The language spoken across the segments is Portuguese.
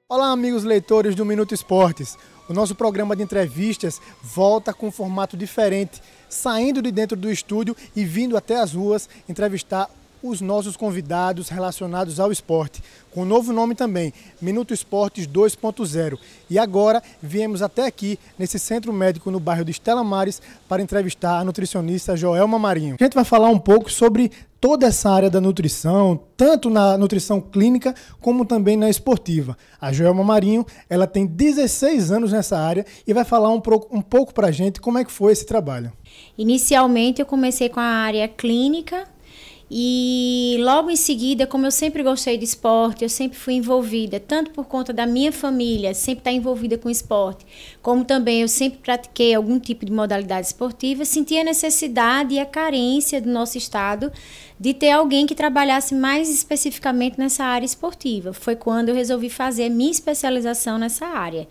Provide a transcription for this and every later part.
Olá, amigos leitores do Minuto Esportes. O nosso programa de entrevistas volta com um formato diferente, saindo de dentro do estúdio e vindo até as ruas entrevistar os nossos convidados relacionados ao esporte, com um novo nome também, Minuto Esportes 2.0. E agora viemos até aqui, nesse centro médico no bairro de Estela Maris, para entrevistar a nutricionista Joelma Marinho. A gente vai falar um pouco sobre toda essa área da nutrição, tanto na nutrição clínica como também na esportiva. A Joelma Marinho, ela tem 16 anos nessa área e vai falar um pouco para a gente como é que foi esse trabalho. Inicialmente eu comecei com a área clínica e logo em seguida, como eu sempre gostei de esporte, eu sempre fui envolvida, tanto por conta da minha família, sempre estar envolvida com esporte, como também eu sempre pratiquei algum tipo de modalidade esportiva, senti a necessidade e a carência do nosso estado de ter alguém que trabalhasse mais especificamente nessa área esportiva. Foi quando eu resolvi fazer a minha especialização nessa área.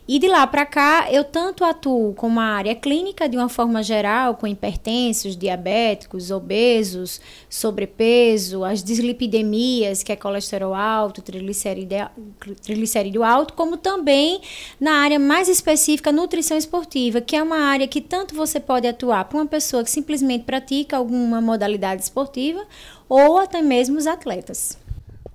E de lá para cá, eu tanto atuo com a área clínica, de uma forma geral, com hipertensos, diabéticos, obesos, sobrepeso, as dislipidemias, que é colesterol alto, triglicerídeo alto, como também na área mais específica, nutrição esportiva, que é uma área que tanto você pode atuar para uma pessoa que simplesmente pratica alguma modalidade esportiva, ou até mesmo os atletas.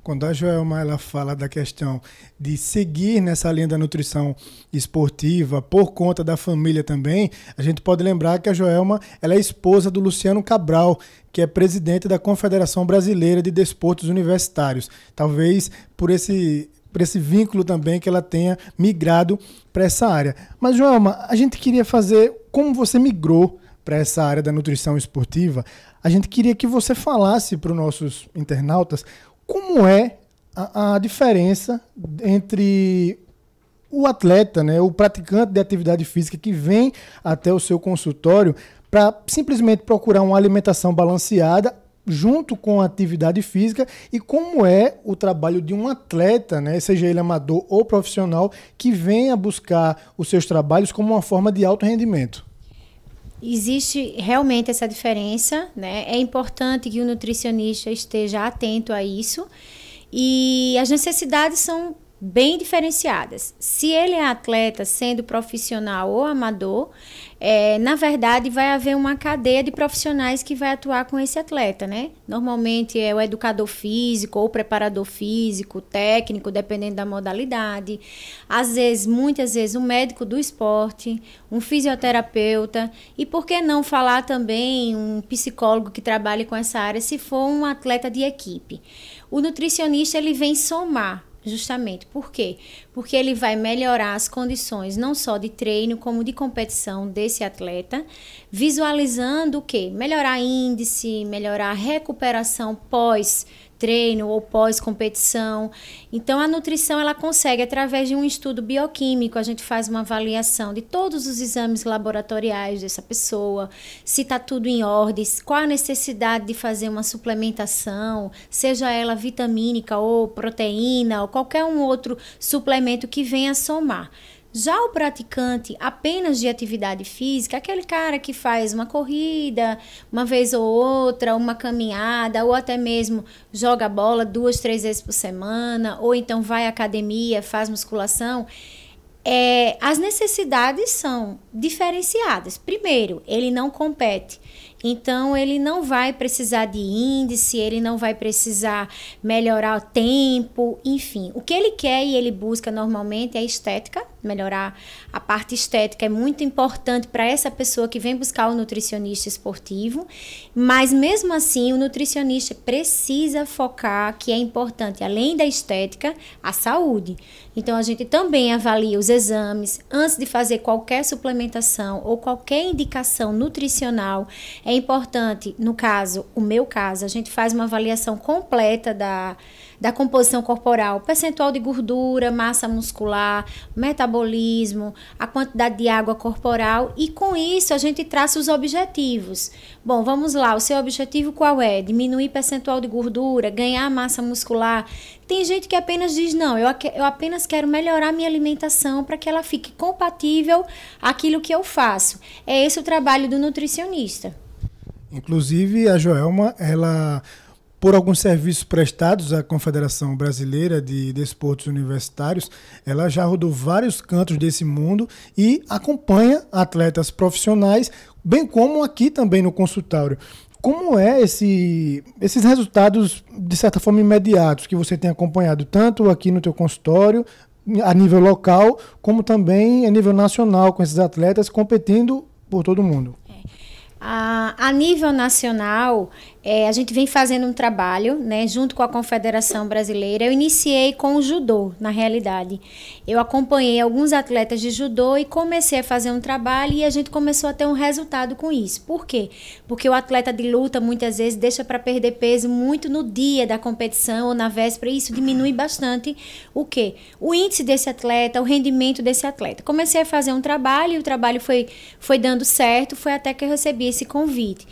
Quando a Joelma ela fala da questão de seguir nessa linha da nutrição esportiva por conta da família também, a gente pode lembrar que a Joelma ela é esposa do Luciano Cabral, que é presidente da Confederação Brasileira de Desportos Universitários. Talvez por esse vínculo também que ela tenha migrado para essa área. Mas, Joelma, a gente queria fazer, como você migrou para essa área da nutrição esportiva, a gente queria que você falasse para os nossos internautas como é a diferença entre o atleta, né, o praticante de atividade física que vem até o seu consultório para simplesmente procurar uma alimentação balanceada junto com a atividade física e como é o trabalho de um atleta, né, seja ele amador ou profissional, que venha buscar os seus trabalhos como uma forma de alto rendimento. Existe realmente essa diferença, né? É importante que o nutricionista esteja atento a isso e as necessidades são bem diferenciadas. Se ele é atleta, sendo profissional ou amador, na verdade vai haver uma cadeia de profissionais que vai atuar com esse atleta, né? Normalmente é o educador físico ou preparador físico, técnico, dependendo da modalidade. Às vezes, muitas vezes, um médico do esporte, um fisioterapeuta e por que não falar também um psicólogo que trabalhe com essa área se for um atleta de equipe. O nutricionista ele vem somar. Justamente. Por quê? Porque ele vai melhorar as condições não só de treino, como de competição desse atleta, visualizando o quê? Melhorar índice, melhorar a recuperação pós-treino ou pós-competição. Então, a nutrição, ela consegue, através de um estudo bioquímico, a gente faz uma avaliação de todos os exames laboratoriais dessa pessoa, se está tudo em ordem, qual a necessidade de fazer uma suplementação, seja ela vitamínica ou proteína, ou qualquer um outro suplemento que venha somar. Já o praticante apenas de atividade física, aquele cara que faz uma corrida, uma vez ou outra, uma caminhada, ou até mesmo joga bola 2, 3 vezes por semana, ou então vai à academia, faz musculação, as necessidades são diferenciadas. Primeiro, ele não compete. Então, ele não vai precisar de índice, ele não vai precisar melhorar o tempo, enfim. O que ele quer e ele busca normalmente é estética, melhorar a parte estética é muito importante para essa pessoa que vem buscar o nutricionista esportivo, mas mesmo assim o nutricionista precisa focar que é importante, além da estética, a saúde. Então, a gente também avalia os exames antes de fazer qualquer suplementação ou qualquer indicação nutricional. É importante, no caso, o meu caso, a gente faz uma avaliação completa da composição corporal, percentual de gordura, massa muscular, metabolismo, a quantidade de água corporal e com isso a gente traça os objetivos. Bom, vamos lá, o seu objetivo qual é? Diminuir percentual de gordura, ganhar massa muscular. Tem gente que apenas diz, não, eu apenas quero melhorar minha alimentação para que ela fique compatível àquilo que eu faço. É esse o trabalho do nutricionista. Inclusive, a Joelma, ela por alguns serviços prestados à Confederação Brasileira de Desportos Universitários, ela já rodou vários cantos desse mundo e acompanha atletas profissionais, bem como aqui também no consultório. Como é esses resultados, de certa forma, imediatos que você tem acompanhado, tanto aqui no teu consultório, a nível local, como também a nível nacional, com esses atletas competindo por todo mundo? A nível nacional, a gente vem fazendo um trabalho, né, junto com a Confederação Brasileira. Eu iniciei com o judô, na realidade. Eu acompanhei alguns atletas de judô e comecei a fazer um trabalho e a gente começou a ter um resultado com isso. Por quê? Porque o atleta de luta, muitas vezes, deixa para perder peso muito no dia da competição ou na véspera, e isso diminui bastante o quê? O índice desse atleta, o rendimento desse atleta. Comecei a fazer um trabalho e o trabalho foi dando certo, foi até que eu recebi esse convite.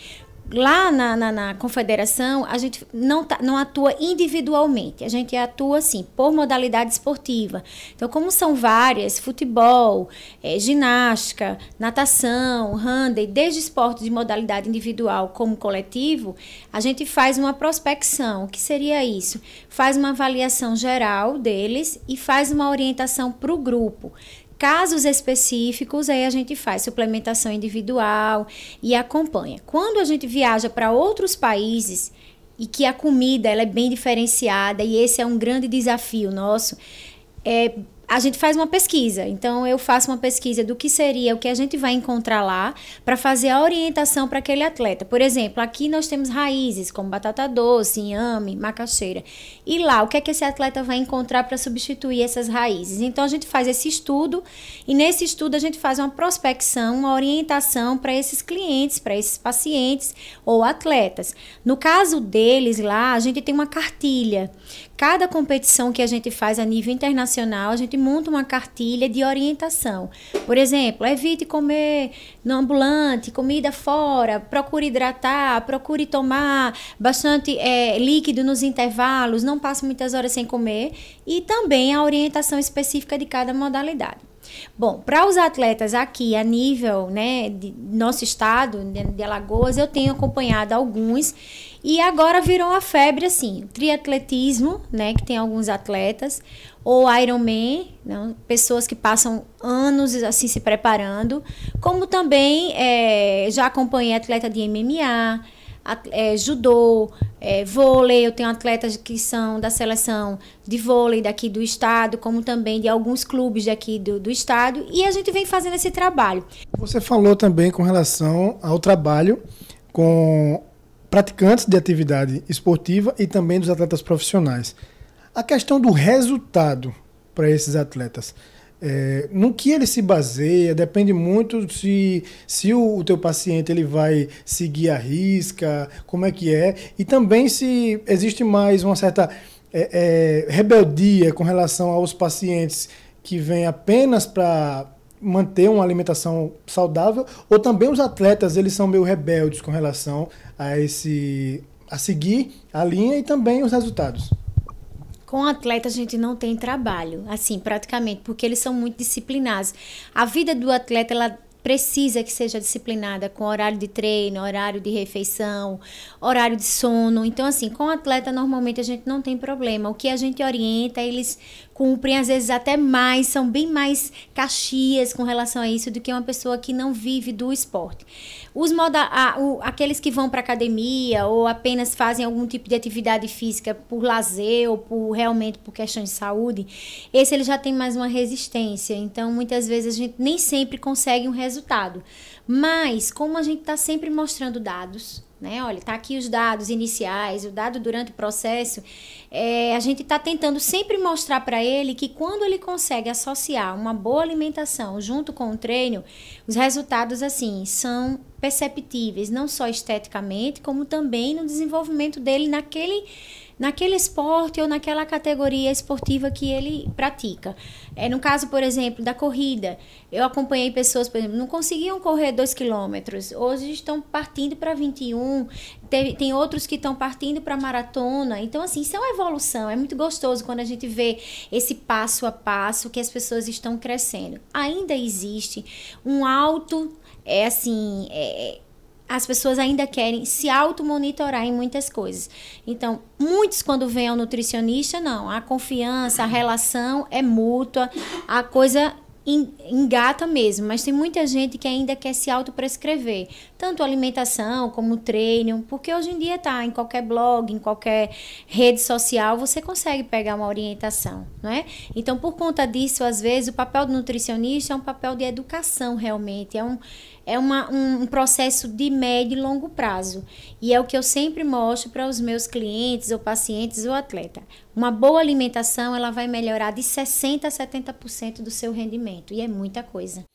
Lá na confederação, a gente não atua individualmente, a gente atua, assim, por modalidade esportiva. Então, como são várias, futebol, ginástica, natação, handebol, desde esporte de modalidade individual como coletivo, a gente faz uma prospecção. O que seria isso? Faz uma avaliação geral deles e faz uma orientação para o grupo. Casos específicos, aí a gente faz suplementação individual e acompanha. Quando a gente viaja para outros países e que a comida ela é bem diferenciada, e esse é um grande desafio nosso, a gente faz uma pesquisa. Então, eu faço uma pesquisa do que seria, o que a gente vai encontrar lá, para fazer a orientação para aquele atleta. Por exemplo, aqui nós temos raízes, como batata doce, inhame, macaxeira. E lá, o que é que esse atleta vai encontrar para substituir essas raízes? Então, a gente faz esse estudo, e nesse estudo a gente faz uma prospecção, uma orientação para esses clientes, para esses pacientes ou atletas. No caso deles lá, a gente tem uma cartilha. Cada competição que a gente faz a nível internacional, a gente monta uma cartilha de orientação. Por exemplo, evite comer no ambulante, comida fora, procure hidratar, procure tomar bastante líquido nos intervalos, não passe muitas horas sem comer, e também a orientação específica de cada modalidade. Bom, para os atletas aqui a nível, né, de nosso estado, de Alagoas, eu tenho acompanhado alguns. E agora virou uma febre, assim, triatletismo, né, que tem alguns atletas, ou Ironman, né, pessoas que passam anos, assim, se preparando, como também já acompanhei atleta de MMA, judô, vôlei. Eu tenho atletas que são da seleção de vôlei daqui do estado, como também de alguns clubes daqui do estado, e a gente vem fazendo esse trabalho. Você falou também com relação ao trabalho com praticantes de atividade esportiva e também dos atletas profissionais. A questão do resultado para esses atletas, no que ele se baseia, depende muito se o teu paciente ele vai seguir a risca, como é que é, e também se existe mais uma certa rebeldia com relação aos pacientes que vêm apenas para manter uma alimentação saudável, ou também os atletas eles são meio rebeldes com relação a seguir a linha e também os resultados. Com atleta a gente não tem trabalho, assim, praticamente, porque eles são muito disciplinados. A vida do atleta, ela precisa que seja disciplinada com horário de treino, horário de refeição, horário de sono. Então, assim, com atleta, normalmente a gente não tem problema. O que a gente orienta, eles cumprem, às vezes até mais, são bem mais caxias com relação a isso do que uma pessoa que não vive do esporte. Aqueles que vão para academia ou apenas fazem algum tipo de atividade física por lazer ou realmente por questão de saúde, esse ele já tem mais uma resistência. Então, muitas vezes a gente nem sempre consegue um resultado. Mas, como a gente está sempre mostrando dados, né? Olha, tá aqui os dados iniciais, o dado durante o processo, a gente está tentando sempre mostrar para ele que quando ele consegue associar uma boa alimentação junto com o treino, os resultados, assim, são perceptíveis, não só esteticamente, como também no desenvolvimento dele naquele esporte ou naquela categoria esportiva que ele pratica. No caso, por exemplo, da corrida, eu acompanhei pessoas, por exemplo, não conseguiam correr 2 quilômetros, hoje estão partindo para 21, tem outros que estão partindo para maratona. Então, assim, isso é uma evolução, é muito gostoso quando a gente vê esse passo a passo que as pessoas estão crescendo. Ainda existe um alto, as pessoas ainda querem se automonitorar em muitas coisas. Então, muitos quando vêm ao nutricionista, não, a confiança, a relação é mútua, a coisa engata mesmo, mas tem muita gente que ainda quer se autoprescrever, tanto alimentação como treino, porque hoje em dia tá em qualquer blog, em qualquer rede social, você consegue pegar uma orientação, não é? Então, por conta disso, às vezes, o papel do nutricionista é um papel de educação realmente, é um processo de médio e longo prazo. E é o que eu sempre mostro para os meus clientes ou pacientes ou atleta. Uma boa alimentação, ela vai melhorar de 60% a 70% do seu rendimento. E é muita coisa.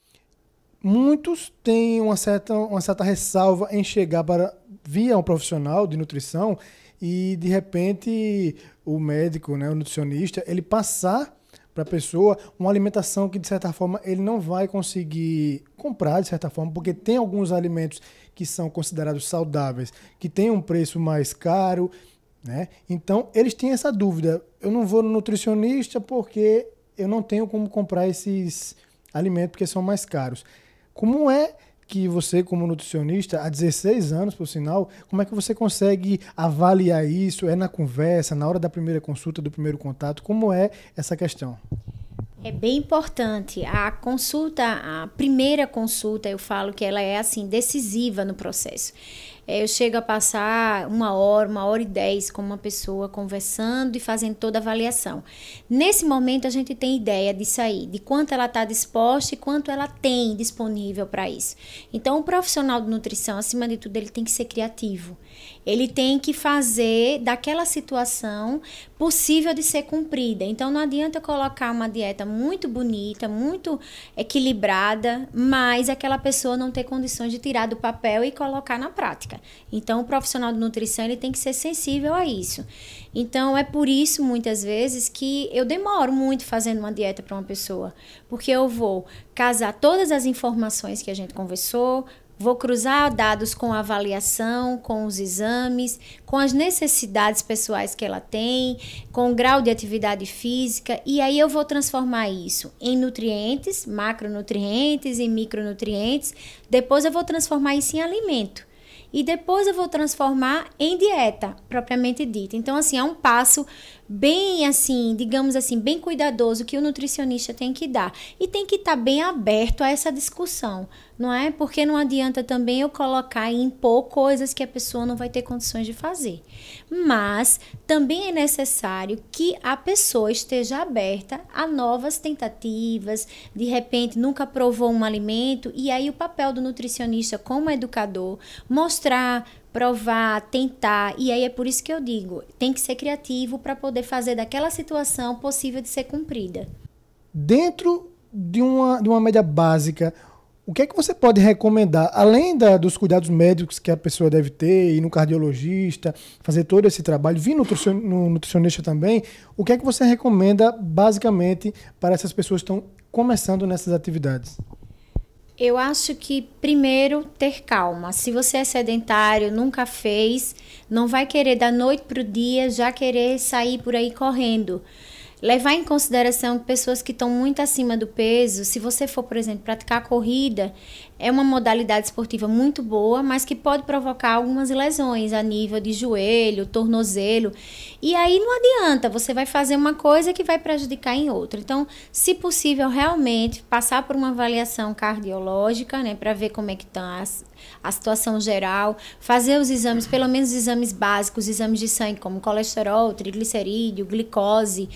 Muitos têm uma certa ressalva em chegar via um profissional de nutrição e, de repente, o médico, né, o nutricionista, ele passar para a pessoa uma alimentação que, de certa forma, ele não vai conseguir comprar, de certa forma, porque tem alguns alimentos que são considerados saudáveis, que têm um preço mais caro, né? Então, eles têm essa dúvida. Eu não vou no nutricionista porque eu não tenho como comprar esses alimentos porque são mais caros. Como é que você, como nutricionista, há 16 anos, por sinal, como é que você consegue avaliar isso? É na conversa, na hora da primeira consulta, do primeiro contato? Como é essa questão? É bem importante. A primeira consulta, eu falo que ela é assim, decisiva no processo. Eu chego a passar 1 hora e 10 com uma pessoa conversando e fazendo toda a avaliação. Nesse momento a gente tem ideia disso aí, de quanto ela está disposta e quanto ela tem disponível para isso. Então o profissional de nutrição, acima de tudo, ele tem que ser criativo. Ele tem que fazer daquela situação possível de ser cumprida. Então não adianta colocar uma dieta muito bonita, muito equilibrada, mas aquela pessoa não ter condições de tirar do papel e colocar na prática. Então o profissional de nutrição ele tem que ser sensível a isso. Então é por isso muitas vezes que eu demoro muito fazendo uma dieta para uma pessoa, porque eu vou casar todas as informações que a gente conversou, vou cruzar dados com a avaliação, com os exames, com as necessidades pessoais que ela tem, com o grau de atividade física, e aí eu vou transformar isso em nutrientes, macronutrientes e micronutrientes, depois eu vou transformar isso em alimento. E depois eu vou transformar em dieta, propriamente dita. Então, assim, é um passo bem, assim, digamos assim, bem cuidadoso que o nutricionista tem que dar. E tem que estar bem aberto a essa discussão, não é? Porque não adianta também eu colocar e impor coisas que a pessoa não vai ter condições de fazer. Mas também é necessário que a pessoa esteja aberta a novas tentativas, de repente nunca provou um alimento, e aí o papel do nutricionista como educador, mostrar, provar, tentar, e aí é por isso que eu digo, tem que ser criativo para poder fazer daquela situação possível de ser cumprida. Dentro de uma média básica, o que é que você pode recomendar, além dos cuidados médicos que a pessoa deve ter, ir no cardiologista, fazer todo esse trabalho, vir no nutricionista também, o que é que você recomenda basicamente para essas pessoas que estão começando nessas atividades? Eu acho que, primeiro, ter calma. Se você é sedentário, nunca fez, não vai querer da noite para o dia já querer sair por aí correndo. Levar em consideração que pessoas que estão muito acima do peso, se você for, por exemplo, praticar corrida, é uma modalidade esportiva muito boa, mas que pode provocar algumas lesões a nível de joelho, tornozelo. E aí não adianta, você vai fazer uma coisa que vai prejudicar em outra. Então, se possível, realmente passar por uma avaliação cardiológica, né, para ver como é que está a situação geral, fazer os exames, pelo menos os exames básicos, exames de sangue como colesterol, triglicerídeo, glicose,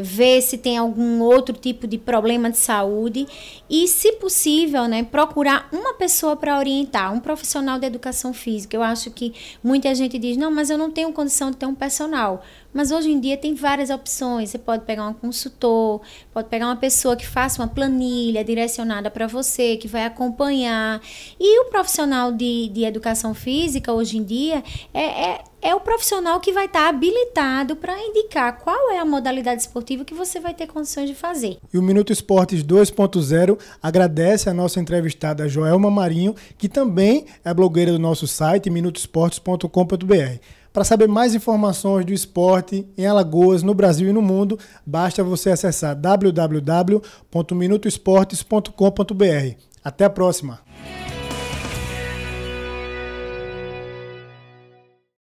ver se tem algum outro tipo de problema de saúde e, se possível, né, procurar uma pessoa para orientar, um profissional de educação física. Eu acho que muita gente diz, não, mas eu não tenho condição de ter um personal. Mas hoje em dia tem várias opções. Você pode pegar um consultor, pode pegar uma pessoa que faça uma planilha direcionada para você, que vai acompanhar. E o profissional de educação física, hoje em dia, é o profissional que vai estar habilitado para indicar qual é a modalidade esportiva que você vai ter condições de fazer. E o Minuto Esportes 2.0 agradece a nossa entrevistada Joelma Marinho, que também é blogueira do nosso site, minutoesportes.com.br. Para saber mais informações do esporte em Alagoas, no Brasil e no mundo, basta você acessar www.minutoesportes.com.br. Até a próxima!